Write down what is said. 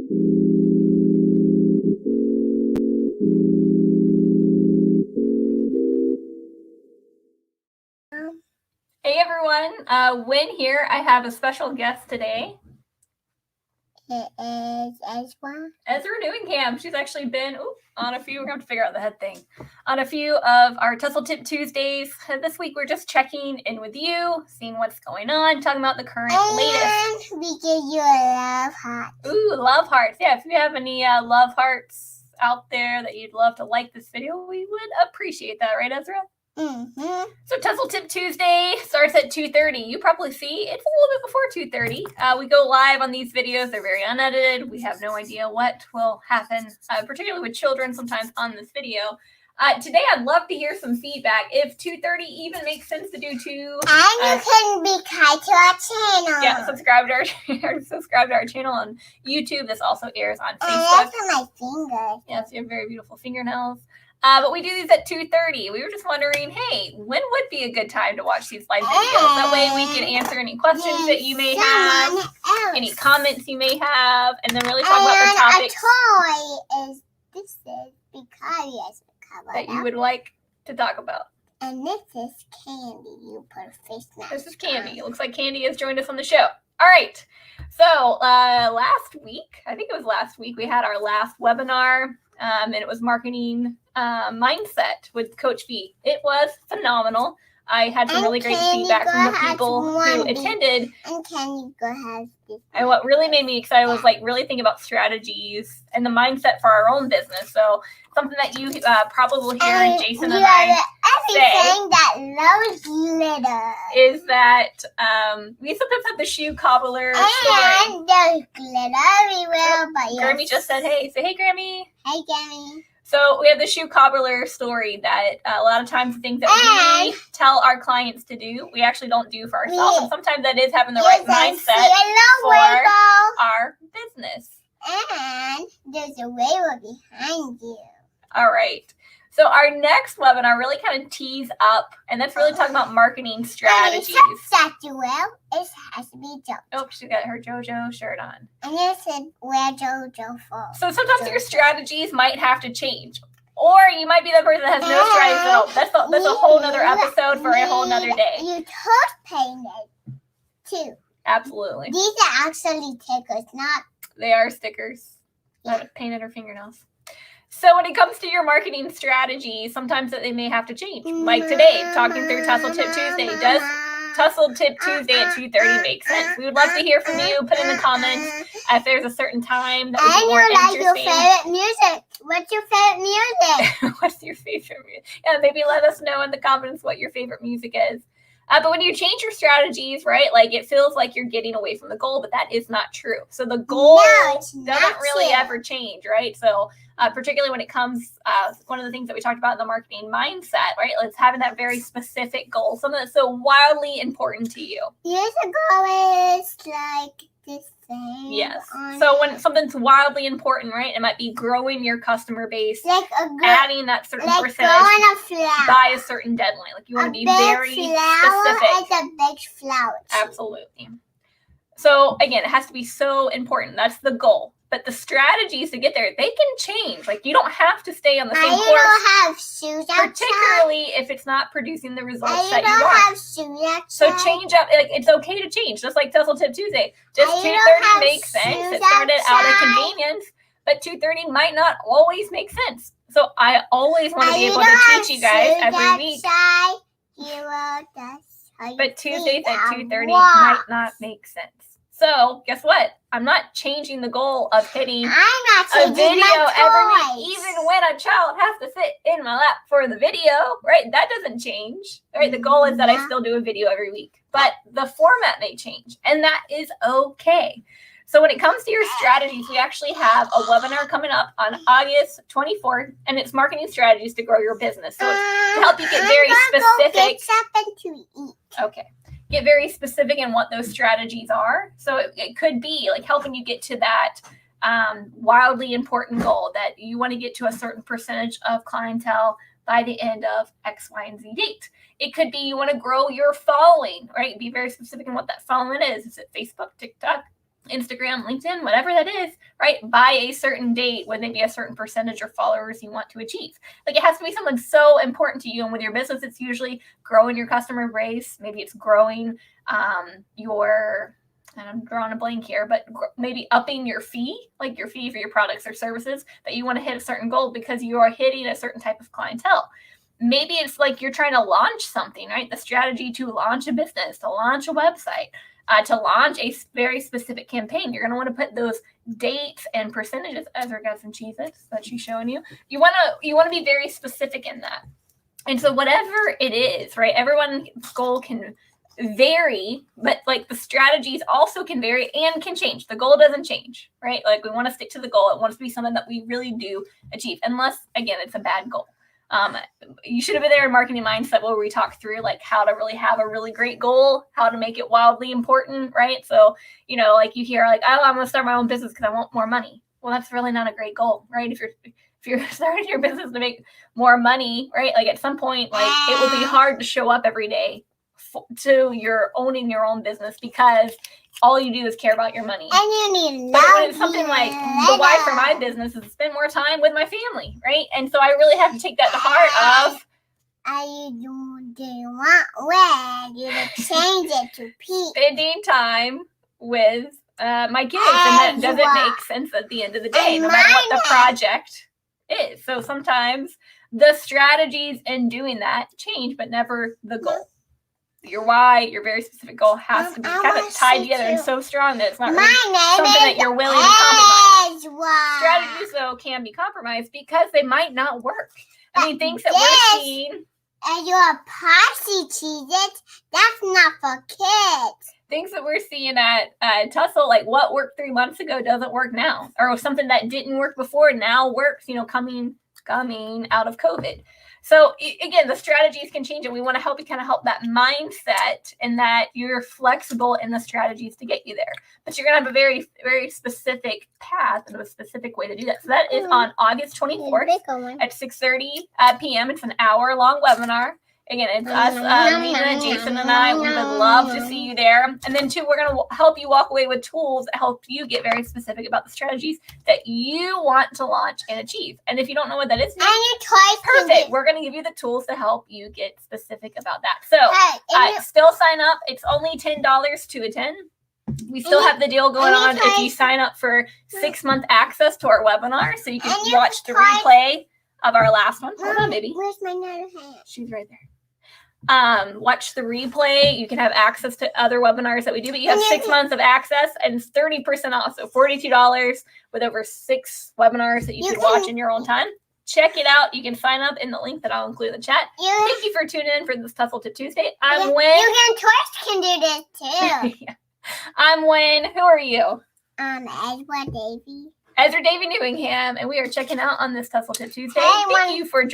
Hey everyone, Wynn here. I have a special guest today. It is Ezra. Ezra Newingham. She's actually been on a few, we're going to have to figure out the head thing, on a few of our Tustle Tip Tuesdays. This week we're just checking in with you, seeing what's going on, talking about the current latest. And we give you a love heart. Ooh, love hearts. Yeah, if you have any love hearts out there that you'd love to like this video, we would appreciate that, right, Ezra? Mm-hmm. So Tustle Tip Tuesday starts at 2:30. You probably see it's a little bit before 2:30. We go live on these videos. They're very unedited. We have no idea what will happen, particularly with children sometimes on this video. Today, I'd love to hear some feedback. If 2:30 even makes sense to do two. And you can be kind to our channel. Yeah, subscribe to our channel on YouTube. This also airs on Facebook. I love my fingers. Yes, you have very beautiful fingernails. But we do these at 2:30. We were just wondering, hey, when would be a good time to watch these live videos? That way we can answer any questions that you may have, any comments you may have, and then really talk about the topics that you would like to talk about. And this is Candy. You put a face mask. This is Candy. It looks like Candy has joined us on the show. All right. So last week, I think it was last week, we had our last webinar. And it was marketing mindset with Coach V. It was phenomenal. I had some really great feedback from the people who attended. And can you go ahead? And what really made me excited was really thinking about strategies and the mindset for our own business. So something that you probably will hear Jason and I say that loves glitter is that we sometimes have the shoe cobbler story. And there's glitter everywhere. But Grammy just said, hey. Say, hey, Grammy. Hey, Grammy. So we have the shoe cobbler story that a lot of times the things that we tell our clients to do, we actually don't do for ourselves. And sometimes that is having the right mindset for our business. And there's a whale behind you. All right. So our next webinar really kind of tees up, and that's really talking about marketing strategies. That the whale, it has to be JoJo. Oh, she got her JoJo shirt on. And you said where JoJo falls. So sometimes your strategies might have to change. Or you might be the person that has no strategies at all. That's a whole nother episode for a whole nother day. You toast painted too. Absolutely. These are actually stickers, not. They are stickers. Not painted her fingernails. So when it comes to your marketing strategy, sometimes that they may have to change. Like today, talking through Tustle Tip Tuesday. Does Tustle Tip Tuesday at 2:30 make sense? We would love to hear from you. Put in the comments if there's a certain time that would be more interesting. Your favorite music. What's your favorite music? What's your favorite music? Yeah, maybe let us know in the comments what your favorite music is. But when you change your strategies, right, it feels like you're getting away from the goal, but that is not true. So the goal doesn't really ever change, right? So particularly when it comes, one of the things that we talked about in the marketing mindset, right, it's having that very specific goal, something that's so wildly important to you. Yes, the goal is this thing. Yes. So when something's wildly important, right, it might be growing your customer base, adding that certain percentage by a certain deadline. You want to be very specific. A big flower. Absolutely. So again, it has to be so important. That's the goal. But the strategies to get there, they can change. You don't have to stay on the same course. You don't have shoes outside. Particularly if it's not producing the results that you want. You don't have shoes outside. So change up. It's okay to change, just like Tustle Tip Tuesday. Just 2:30 makes sense. It started out of convenience, but 2:30 might not always make sense. So I always want to be able to teach you guys every week. But Tuesdays at 2:30 might not make sense. So guess what? I'm not changing the goal of hitting a video every week, even when a child has to sit in my lap for the video, right? That doesn't change, right? The goal is that I still do a video every week, but the format may change, and that is okay. So when it comes to your strategies, we actually have a webinar coming up on August 24th, and it's marketing strategies to grow your business. So it's to help you get very specific. Get something to eat. Okay. Get very specific in what those strategies are. So it could be helping you get to that wildly important goal that you want to get to a certain percentage of clientele by the end of X, Y, and Z date. It could be you want to grow your following, right? Be very specific in what that following is. Is it Facebook, TikTok, Instagram, LinkedIn, whatever that is, right? By a certain date, would maybe a certain percentage of followers you want to achieve. Like it has to be something so important to you. And with your business, it's usually growing your customer base. Maybe it's growing your, and I'm drawing a blank here, but maybe upping your fee, like your fee for your products or services, that you want to hit a certain goal because you are hitting a certain type of clientele. Maybe it's like you're trying to launch something, right? The strategy to launch a business, to launch a website, to launch a very specific campaign. You're going to want to put those dates and percentages. Ezra got some Cheez-Its that she's showing you. You want to be very specific in that. And so whatever it is, right? Everyone's goal can vary, but like the strategies also can vary and can change. The goal doesn't change, right? Like we want to stick to the goal. It wants to be something that we really do achieve, unless again, it's a bad goal. You should have been there in Marketing Mindset where we talk through like how to really have a really great goal, how to make it wildly important, right? So, like you hear like, oh, I'm going to start my own business because I want more money. Well, that's really not a great goal, right? If you're starting your business to make more money, right? Like at some point, like it will be hard to show up every day to your owning your own business because all you do is care about your money. And you need but when it's something like the why for my business is spend more time with my family, right? And so I really have to take that to heart of you change it to Pete. Spending time with my kids. And that doesn't make sense at the end of the day, no matter what the project is. So sometimes the strategies in doing that change, but never the goal. Your why, your very specific goal has to be kind of tied together and so strong that it's not really something that you're willing to compromise. Strategies, though, can be compromised because they might not work. I mean, things that we're seeing. And your posse Cheez-Its, that's not for kids. Things that we're seeing at Tustle, like what worked 3 months ago doesn't work now. Or something that didn't work before now works, coming out of COVID. So again, the strategies can change, and we want to help you kind of help that mindset and that you're flexible in the strategies to get you there. But you're going to have a very, very specific path and a specific way to do that. So that is on August 24th at 6:30 p.m. It's an hour-long webinar. Again, it's us, Nina, Jason, and I. We would love to see you there. And then, too, we're going to help you walk away with tools that help you get very specific about the strategies that you want to launch and achieve. And if you don't know what that is, perfect. We're going to give you the tools to help you get specific about that. So still sign up. It's only $10 to attend. We still have the deal going on if you sign up for 6-month access to our webinar, so you can watch the replay of our last one. Hold on, baby. Where's my hand? She's right there. Watch the replay. You can have access to other webinars that we do, but you have 6 months of access and 30% off. So $42 with over 6 webinars that you can watch in your own time. Check it out. You can sign up in the link that I'll include in the chat. Thank you for tuning in for this Tustle Tip Tuesday. I'm Wynn. Tuest can do this too. Yeah. I'm Wynn. Who are you? Ezra Davy. Ezra Davy Newingham, and we are checking out on this Tustle Tip Tuesday. Hey, Thank you for joining.